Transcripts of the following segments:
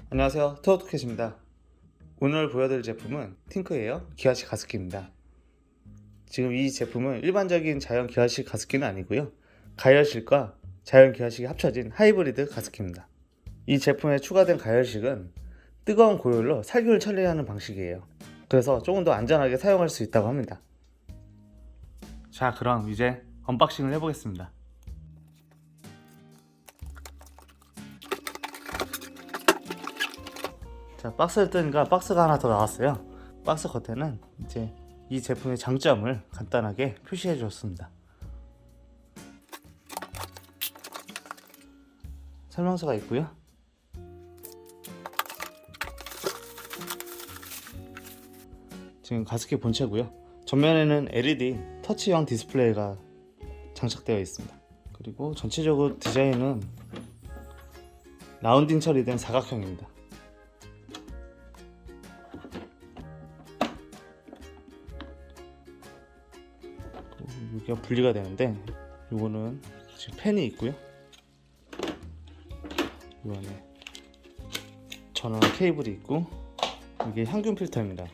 안녕하세요, 토토캣입니다. 오늘 보여드릴 제품은 팅크에어 기아식 가습기입니다. 지금 이 제품은 일반적인 자연 기아식 가습기는 아니고요, 가열식과 자연 기아식이 합쳐진 하이브리드 가습기입니다. 이 제품에 추가된 가열식은 뜨거운 고열로 살균을 처리하는 방식이에요. 그래서 조금 더 안전하게 사용할 수 있다고 합니다. 자, 그럼 이제 언박싱을 해보겠습니다. 자, 박스를 뜨니까 박스가 하나 더 나왔어요. 박스 겉에는 이제 이 제품의 장점을 간단하게 표시해 줬습니다. 설명서가 있고요. 지금 가습기 본체고요. 전면에는 LED 터치형 디스플레이가 장착되어 있습니다. 그리고 전체적으로 디자인은 라운딩 처리된 사각형입니다. 여기가 분리가 되는데, 요거는 지금 팬이 있고요. 요 안에 전원 케이블이 있고, 이게 향균 필터입니다.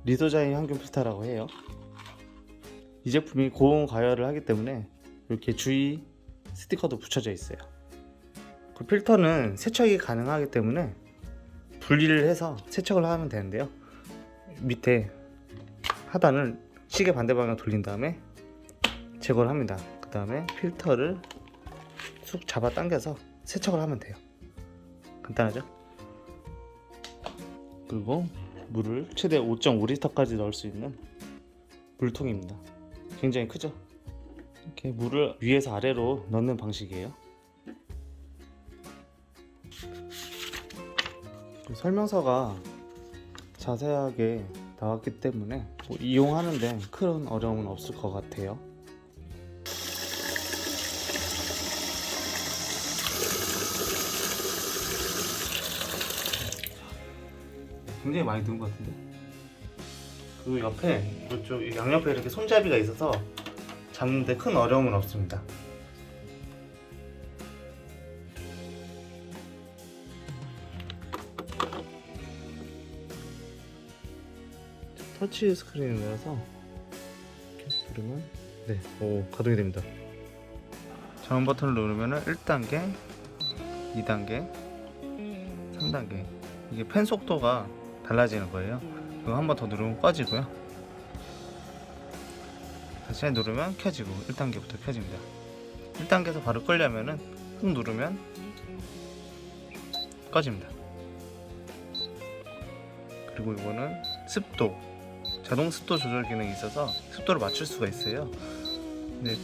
리도자인 향균 필터라고 해요. 이 제품이 고온 가열을 하기 때문에 이렇게 주의 스티커도 붙여져 있어요. 그 필터는 세척이 가능하기 때문에 분리를 해서 세척을 하면 되는데요, 밑에 하단을 시계 반대 방향 돌린 다음에 제거를 합니다. 그 다음에 필터를 쑥 잡아 당겨서 세척을 하면 돼요. 간단하죠? 그리고 물을 최대 5.5리터까지 넣을 수 있는 물통입니다. 굉장히 크죠? 이렇게 물을 위에서 아래로 넣는 방식이에요. 설명서가 자세하게 나왔기 때문에 이용하는데 큰 어려움은 없을 것 같아요. 굉장히 많이 넣은 것 같은데? 그 옆에, 이쪽 양옆에 이렇게 손잡이가 있어서 잡는데 큰 어려움은 없습니다. 터치 스크린이라서 이렇게 누르면 가동이 됩니다. 전원 버튼을 누르면 1단계, 2단계, 3단계, 이게 팬 속도가 달라지는 거예요. 이거 한 번 더 누르면 꺼지고요, 다시 누르면 켜지고, 1단계부터 켜집니다. 1단계에서 바로 끄려면은 꾹 누르면 꺼집니다. 그리고 이거는 습도, 자동 습도 조절 기능이 있어서 습도를 맞출 수가 있어요. 근데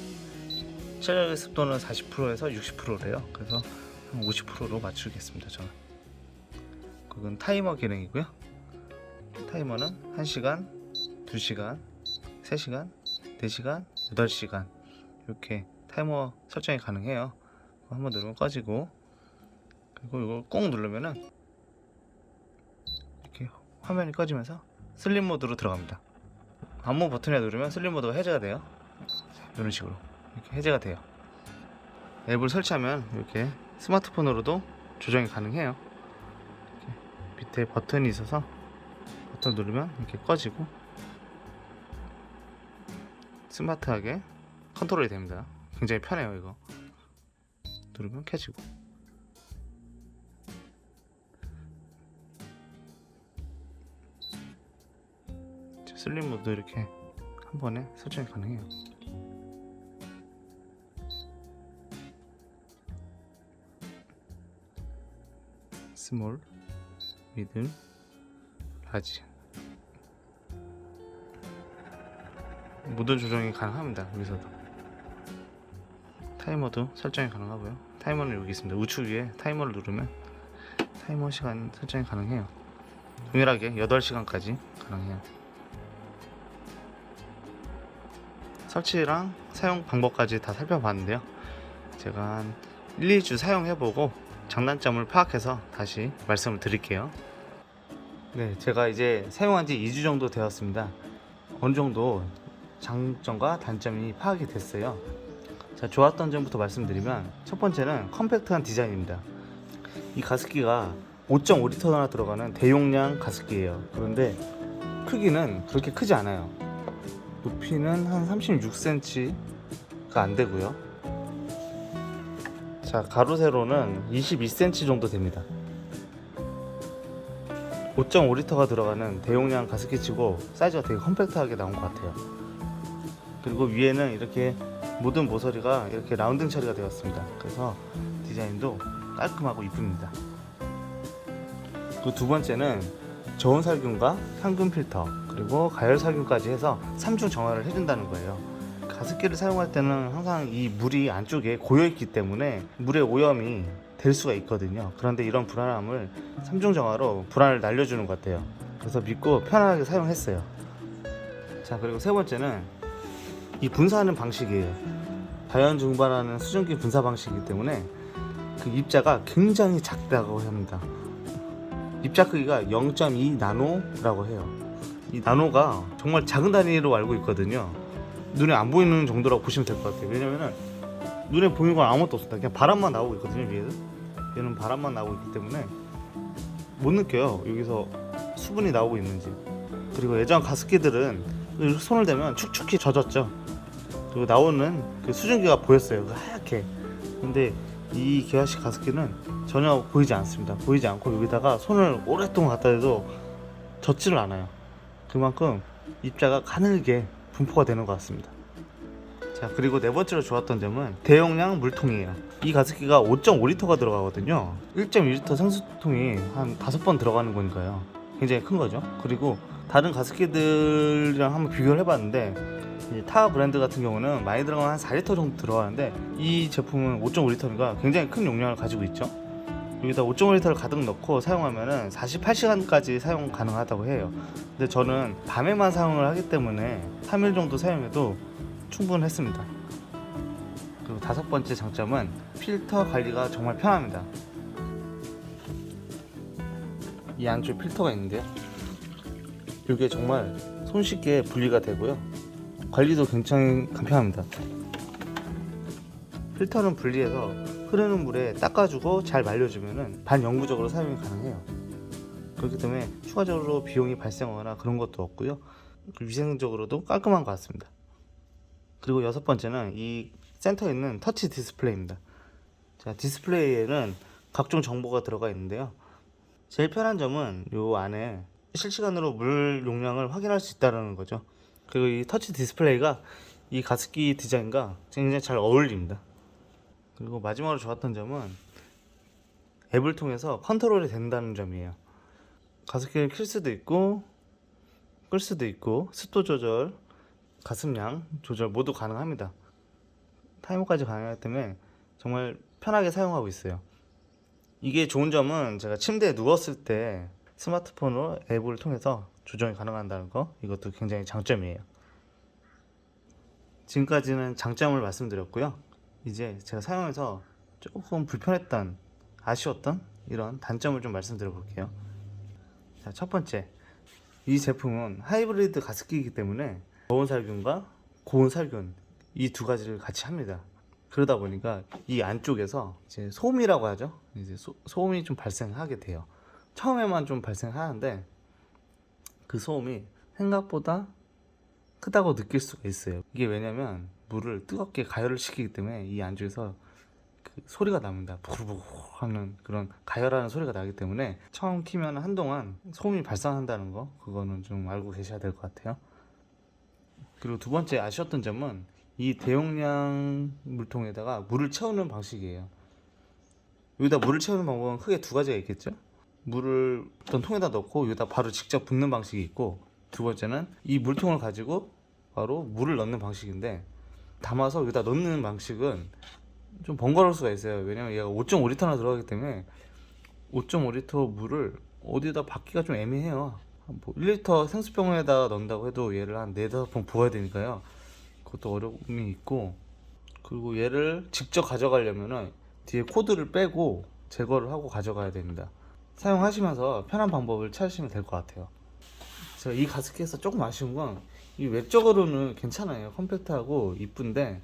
최적의 습도는 40%에서 60%래요. 그래서 한 50%로 맞추겠습니다, 저는. 그건 타이머 기능이고요. 타이머는 1시간, 2시간, 3시간, 4시간, 8시간 이렇게 타이머 설정이 가능해요. 한번 누르면 꺼지고, 그리고 이걸 꼭 누르면은 이렇게 화면이 꺼지면서 슬립 모드로 들어갑니다. 아무 버튼에 누르면 슬립 모드가 해제가 돼요. 이런 식으로 이렇게 해제가 돼요. 앱을 설치하면 이렇게 스마트폰으로도 조정이 가능해요. 이렇게 밑에 버튼이 있어서 버튼 누르면 이렇게 꺼지고 스마트하게 컨트롤이 됩니다. 굉장히 편해요. 이거 누르면 켜지고. 슬립 모드 이렇게 한 번에 설정이 가능해요. 스몰, 미들, 라지 모든 조정이 가능합니다. 여기서도 타이머도 설정이 가능하고요. 타이머는 여기 있습니다. 우측 위에 타이머를 누르면 타이머 시간 설정이 가능해요. 동일하게 8시간까지 가능해요. 설치랑 사용 방법까지 다 살펴봤는데요, 제가 한 1, 2주 사용해보고 장단점을 파악해서 다시 말씀을 드릴게요. 네, 제가 이제 사용한 지 2주 정도 되었습니다. 어느 정도 장점과 단점이 파악이 됐어요. 자, 좋았던 점부터 말씀드리면, 첫 번째는 컴팩트한 디자인입니다. 이 가습기가 5.5리터나 들어가는 대용량 가습기예요. 그런데 크기는 그렇게 크지 않아요. 높이는 한 36cm가 안 되고요. 자, 가로 세로는 22cm 정도 됩니다. 5.5리터가 들어가는 대용량 가습기치고 사이즈가 되게 컴팩트하게 나온 것 같아요. 그리고 위에는 이렇게 모든 모서리가 이렇게 라운딩 처리가 되었습니다. 그래서 디자인도 깔끔하고 이쁩니다. 그 두 번째는 저온 살균과 향균 필터 그리고 가열 살균까지 해서 3중 정화를 해준다는 거예요. 가습기를 사용할 때는 항상 이 물이 안쪽에 고여있기 때문에 물의 오염이 될 수가 있거든요. 그런데 이런 불안함을 3중 정화로 불안을 날려주는 것 같아요. 그래서 믿고 편안하게 사용했어요. 자, 그리고 세 번째는 이 분사하는 방식이에요. 자연 증발하는 수증기 분사 방식이기 때문에 그 입자가 굉장히 작다고 합니다. 입자 크기가 0.2 나노라고 해요. 이 나노가 정말 작은 단위로 알고 있거든요. 눈에 안 보이는 정도라고 보시면 될 것 같아요. 왜냐면은 눈에 보이는 건 아무것도 없습니다. 그냥 바람만 나오고 있거든요. 위에서 얘는 바람만 나오고 있기 때문에 못 느껴요, 여기서 수분이 나오고 있는지. 그리고 예전 가습기들은 손을 대면 축축히 젖었죠. 그리고 나오는 그 수증기가 보였어요, 그 하얗게. 근데 이 기아식 가습기는 전혀 보이지 않습니다. 보이지 않고 여기다가 손을 오랫동안 갖다 대도 젖지를 않아요. 그만큼 입자가 가늘게 분포가 되는 것 같습니다. 자, 그리고 네 번째로 좋았던 점은 대용량 물통이에요. 이 가습기가 5.5리터가 들어가거든요. 1.2리터 생수통이 한 5번 들어가는 거니까요. 굉장히 큰 거죠. 그리고 다른 가습기들이랑 한번 비교를 해봤는데 타 브랜드 같은 경우는 많이 들어가면 한 4리터 정도 들어가는데 이 제품은 5.5리터니까 굉장히 큰 용량을 가지고 있죠. 여기다 5.5리터를 가득 넣고 사용하면 48시간까지 사용 가능하다고 해요. 근데 저는 밤에만 사용을 하기 때문에 3일 정도 사용해도 충분했습니다. 그리고 다섯 번째 장점은 필터 관리가 정말 편합니다. 이 안쪽에 필터가 있는데요, 이게 정말 손쉽게 분리가 되고요, 관리도 굉장히 간편합니다. 필터는 분리해서 흐르는 물에 닦아주고 잘 말려주면 반영구적으로 사용이 가능해요. 그렇기 때문에 추가적으로 비용이 발생하거나 그런 것도 없고요, 위생적으로도 깔끔한 것 같습니다. 그리고 여섯 번째는 이 센터에 있는 터치 디스플레이입니다. 자, 디스플레이에는 각종 정보가 들어가 있는데요, 제일 편한 점은 이 안에 실시간으로 물 용량을 확인할 수 있다는 거죠. 그리고 이 터치 디스플레이가 이 가습기 디자인과 굉장히 잘 어울립니다. 그리고 마지막으로 좋았던 점은 앱을 통해서 컨트롤이 된다는 점이에요. 가습기를 킬 수도 있고 끌 수도 있고 습도 조절, 가습량 조절 모두 가능합니다. 타이머까지 가능하기 때문에 정말 편하게 사용하고 있어요. 이게 좋은 점은 제가 침대에 누웠을 때 스마트폰으로 앱을 통해서 조정이 가능하다는 거, 이것도 굉장히 장점이에요. 지금까지는 장점을 말씀드렸고요. 이제 제가 사용해서 조금 불편했던, 아쉬웠던 이런 단점을 좀 말씀드려 볼게요. 자, 첫 번째, 이 제품은 하이브리드 가습기이기 때문에 저온 살균과 고온 살균 이 두 가지를 같이 합니다. 그러다 보니까 이 안쪽에서 이제 소음이라고 하죠. 이제 소음이 좀 발생하게 돼요. 처음에만 좀 발생하는데 그 소음이 생각보다 크다고 느낄 수가 있어요. 이게 왜냐면 물을 뜨겁게 가열을 시키기 때문에 이 안쪽에서 그 소리가 납니다. 부글부글 하는 그런 가열하는 소리가 나기 때문에 처음 키면 한동안 소음이 발생한다는 거, 그거는 좀 알고 계셔야 될 것 같아요. 그리고 두 번째 아쉬웠던 점은 이 대용량 물통에다가 물을 채우는 방식이에요. 여기다 물을 채우는 방법은 크게 두 가지가 있겠죠. 물을 어떤 통에다 넣고 여기다 바로 직접 붓는 방식이 있고, 두 번째는 이 물통을 가지고 바로 물을 넣는 방식인데, 담아서 여기다 넣는 방식은 좀 번거로울 수가 있어요. 왜냐면 얘가 5.5리터나 들어가기 때문에 5.5리터 물을 어디다 받기가 좀 애매해요. 뭐 1리터 생수병에다 넣는다고 해도 얘를 한 4-5번 부어야 되니까요. 그것도 어려움이 있고, 그리고 얘를 직접 가져가려면은 뒤에 코드를 빼고 제거를 하고 가져가야 됩니다. 사용하시면서 편한 방법을 찾으시면 될 것 같아요. 제가 이 가습기에서 조금 아쉬운 건 이 외적으로는 괜찮아요. 컴팩트하고 이쁜데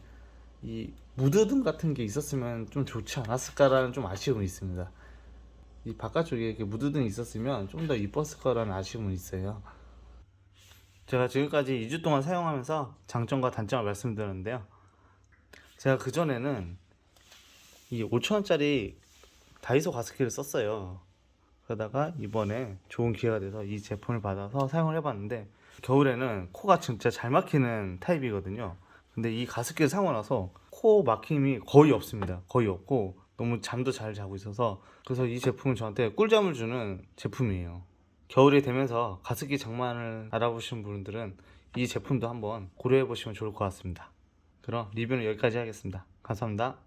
이 무드등 같은 게 있었으면 좀 좋지 않았을까라는 좀 아쉬움이 있습니다. 이 바깥쪽에 이렇게 무드등이 있었으면 좀 더 이뻤을 거라는 아쉬움은 있어요. 제가 지금까지 2주 동안 사용하면서 장점과 단점을 말씀드렸는데요. 제가 그전에는 이 5,000원짜리 다이소 가습기를 썼어요. 그러다가 이번에 좋은 기회가 돼서 이 제품을 받아서 사용을 해봤는데, 겨울에는 코가 진짜 잘 막히는 타입이거든요. 근데 이 가습기를 사고 나서 코 막힘이 거의 없습니다. 거의 없고 너무 잠도 잘 자고 있어서, 그래서 이 제품은 저한테 꿀잠을 주는 제품이에요. 겨울이 되면서 가습기 장만을 알아보시는 분들은 이 제품도 한번 고려해 보시면 좋을 것 같습니다. 그럼 리뷰는 여기까지 하겠습니다. 감사합니다.